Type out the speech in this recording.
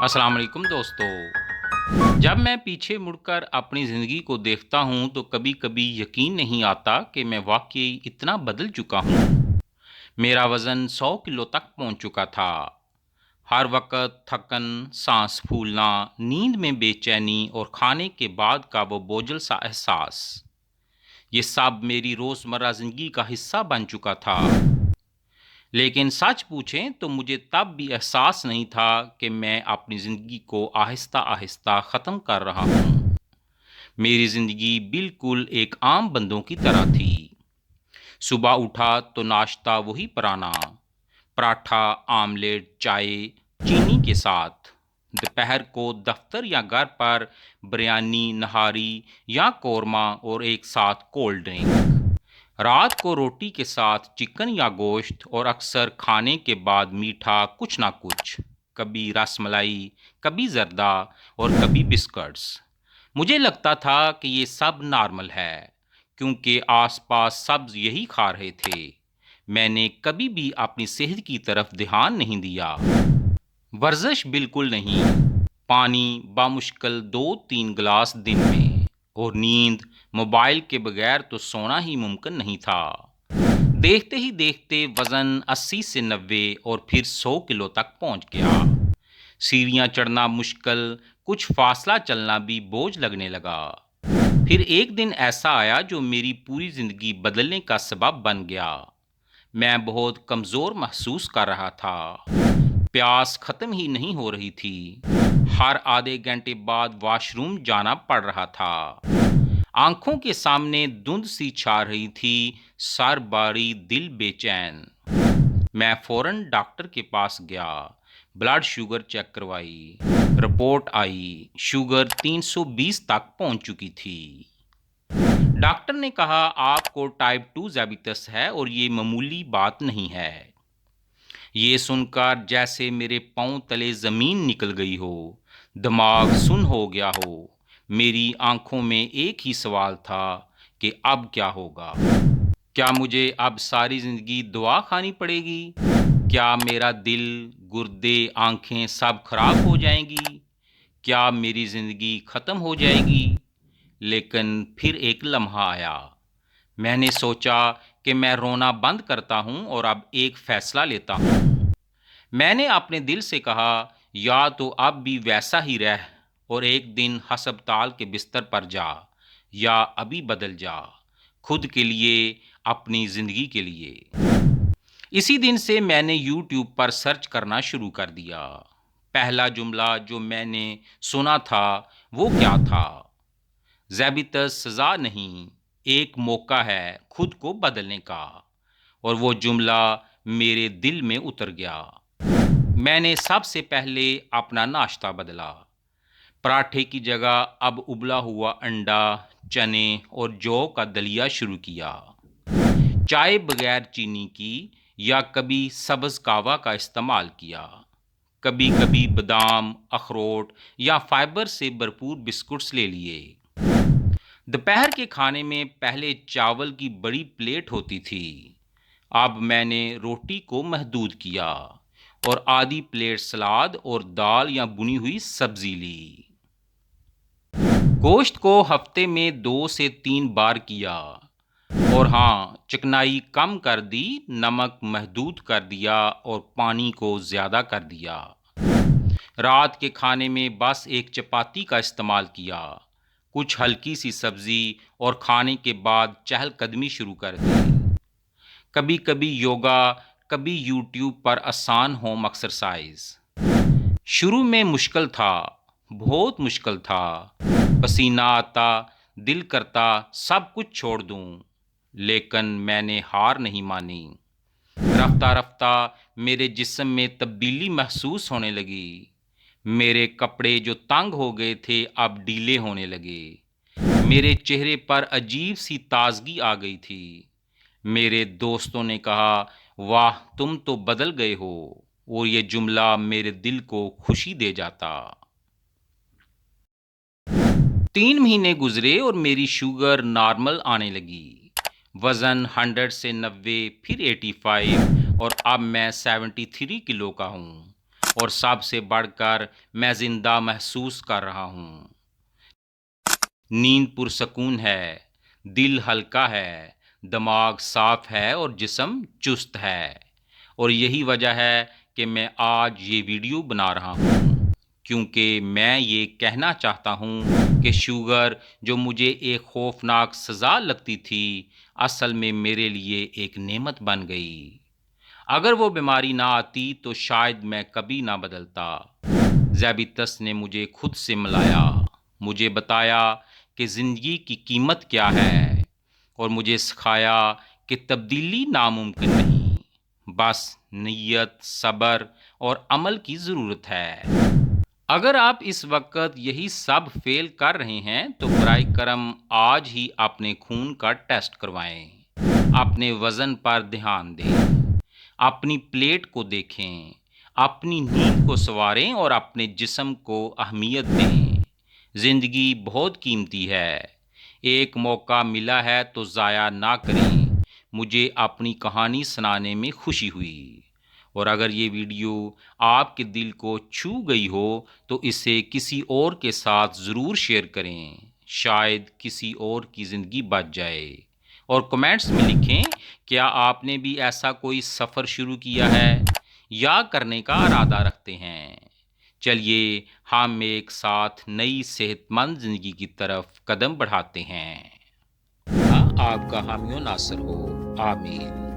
अस्सलाम वालेकुम दोस्तों। जब मैं पीछे मुड़कर अपनी ज़िंदगी को देखता हूँ तो कभी-कभी यकीन नहीं आता कि मैं वाक़ई इतना बदल चुका हूँ। मेरा वज़न 100 किलो तक पहुँच चुका था। हर वक़्त थकन, साँस फूलना, नींद में बेचैनी और खाने के बाद का वो बोझल सा एहसास, ये सब मेरी रोज़मर्रा ज़िंदगी का हिस्सा बन चुका था। लेकिन सच पूछें तो मुझे तब भी एहसास नहीं था कि मैं अपनी ज़िंदगी को आहिस्ता-आहिस्ता ख़त्म कर रहा हूँ। मेरी ज़िंदगी बिल्कुल एक आम बंदों की तरह थी। सुबह उठा तो नाश्ता वही पुराना, पराठा, आमलेट, चाय, चीनी के साथ। दोपहर को दफ्तर या घर पर बिरयानी, नहारी या कोरमा और एक साथ कोल्ड ड्रिंक। रात को रोटी के साथ चिकन या गोश्त और अक्सर खाने के बाद मीठा कुछ ना कुछ, कभी रसमलाई, कभी जर्दा और कभी बिस्कट्स। मुझे लगता था कि ये सब नॉर्मल है क्योंकि आसपास सब यही खा रहे थे। मैंने कभी भी अपनी सेहत की तरफ ध्यान नहीं दिया। वर्जिश बिल्कुल नहीं, पानी बामुश्किल 2-3 गिलास दिन में, और नींद, मोबाइल के बगैर तो सोना ही मुमकिन नहीं था। देखते ही देखते वज़न 80 से 90 और फिर 100 किलो तक पहुंच गया। सीढ़ियां चढ़ना मुश्किल, कुछ फासला चलना भी बोझ लगने लगा। फिर एक दिन ऐसा आया जो मेरी पूरी ज़िंदगी बदलने का सबब बन गया। मैं बहुत कमज़ोर महसूस कर रहा था। प्यास खत्म ही नहीं हो रही थी। हर आधे घंटे बाद वॉशरूम जाना पड़ रहा था। आंखों के सामने धुंध सी छा रही थी, सर भारी, दिल बेचैन। मैं फौरन डॉक्टर के पास गया, ब्लड शुगर चेक करवाई। रिपोर्ट आई, शुगर 320 तक पहुंच चुकी थी। डॉक्टर ने कहा आपको टाइप 2 डायबिटीज है और ये मामूली बात नहीं है। ये सुनकर जैसे मेरे पांव तले जमीन निकल गई हो, दिमाग सुन्न हो गया हो। मेरी आंखों में एक ही सवाल था कि अब क्या होगा? क्या मुझे अब सारी जिंदगी दवा खानी पड़ेगी? क्या मेरा दिल, गुर्दे, आंखें सब खराब हो जाएंगी? क्या मेरी जिंदगी खत्म हो जाएगी? लेकिन फिर एक लम्हा आया। मैंने सोचा कि मैं रोना बंद करता हूं और अब एक फैसला लेता हूं। मैंने अपने दिल से कहा, या तो अब भी वैसा ही रह और एक दिन अस्पताल के बिस्तर पर जा, या अभी बदल जा, खुद के लिए, अपनी ज़िंदगी के लिए। इसी दिन से मैंने यूट्यूब पर सर्च करना शुरू कर दिया। पहला जुमला जो मैंने सुना था वो क्या था? ज़ैबितस सज़ा नहीं, एक मौका है खुद को बदलने का। और वो जुमला मेरे दिल में उतर गया। मैंने सबसे पहले अपना नाश्ता बदला। पराठे की जगह अब उबला हुआ अंडा, चने और जौ का दलिया शुरू किया। चाय बगैर चीनी की, या कभी सब्ज़ कहवा का इस्तेमाल किया। कभी-कभी बादाम, अखरोट या फाइबर से भरपूर बिस्कुट्स ले लिए। दोपहर के खाने में पहले चावल की बड़ी प्लेट होती थी। अब मैंने रोटी को महदूद किया और आधी प्लेट सलाद और दाल या बुनी हुई सब्जी ली। गोश्त को हफ्ते में 2 से 3 बार किया। और हाँ, चिकनाई कम कर दी, नमक महदूद कर दिया और पानी को ज़्यादा कर दिया। रात के खाने में बस एक चपाती का इस्तेमाल किया, कुछ हल्की सी सब्जी, और खाने के बाद चहलकदमी शुरू कर दी। कभी-कभी योगा, कभी यूट्यूब पर आसान होम एक्सरसाइज। शुरू में मुश्किल था, बहुत मुश्किल था। पसीना आता, दिल करता सब कुछ छोड़ दूं, लेकिन मैंने हार नहीं मानी। रफ्ता-रफ्ता मेरे जिस्म में तब्दीली महसूस होने लगी। मेरे कपड़े जो तंग हो गए थे अब ढीले होने लगे। मेरे चेहरे पर अजीब सी ताजगी आ गई थी। मेरे दोस्तों ने कहा, वाह तुम तो बदल गए हो, और ये जुमला मेरे दिल को खुशी दे जाता। 3 महीने गुजरे और मेरी शुगर नॉर्मल आने लगी। वज़न 100 से 90, फिर 85, और अब मैं 73 किलो का हूँ। اور سب سے بڑھ کر میں زندہ محسوس کر رہا ہوں۔ نیند پرسکون ہے، دل ہلکا ہے، دماغ صاف ہے اور جسم چست ہے، اور یہی وجہ ہے کہ میں آج یہ ویڈیو بنا رہا ہوں، کیونکہ میں یہ کہنا چاہتا ہوں کہ شوگر جو مجھے ایک خوفناک سزا لگتی تھی، اصل میں میرے لیے ایک نعمت بن گئی۔ اگر وہ بیماری نہ آتی تو شاید میں کبھی نہ بدلتا۔ ذیابیطس نے مجھے خود سے ملایا، مجھے بتایا کہ زندگی کی قیمت کیا ہے، اور مجھے سکھایا کہ تبدیلی ناممکن نہیں، بس نیت، صبر اور عمل کی ضرورت ہے۔ اگر آپ اس وقت یہی سب فیل کر رہے ہیں تو برائے کرم آج ہی اپنے خون کا ٹیسٹ کروائیں، اپنے وزن پر دھیان دیں، اپنی پلیٹ کو دیکھیں، اپنی نیند کو سنواریں اور اپنے جسم کو اہمیت دیں۔ زندگی بہت قیمتی ہے، ایک موقع ملا ہے تو ضائع نہ کریں۔ مجھے اپنی کہانی سنانے میں خوشی ہوئی، اور اگر یہ ویڈیو آپ کے دل کو چھو گئی ہو تو اسے کسی اور کے ساتھ ضرور شیئر کریں، شاید کسی اور کی زندگی بچ جائے۔ اور کمنٹس میں لکھیں کیا آپ نے بھی ایسا کوئی سفر شروع کیا ہے یا کرنے کا ارادہ رکھتے ہیں۔ چلیے ہم ایک ساتھ نئی صحت مند زندگی کی طرف قدم بڑھاتے ہیں۔ آپ کا حامی و ناصر ہو، آمین۔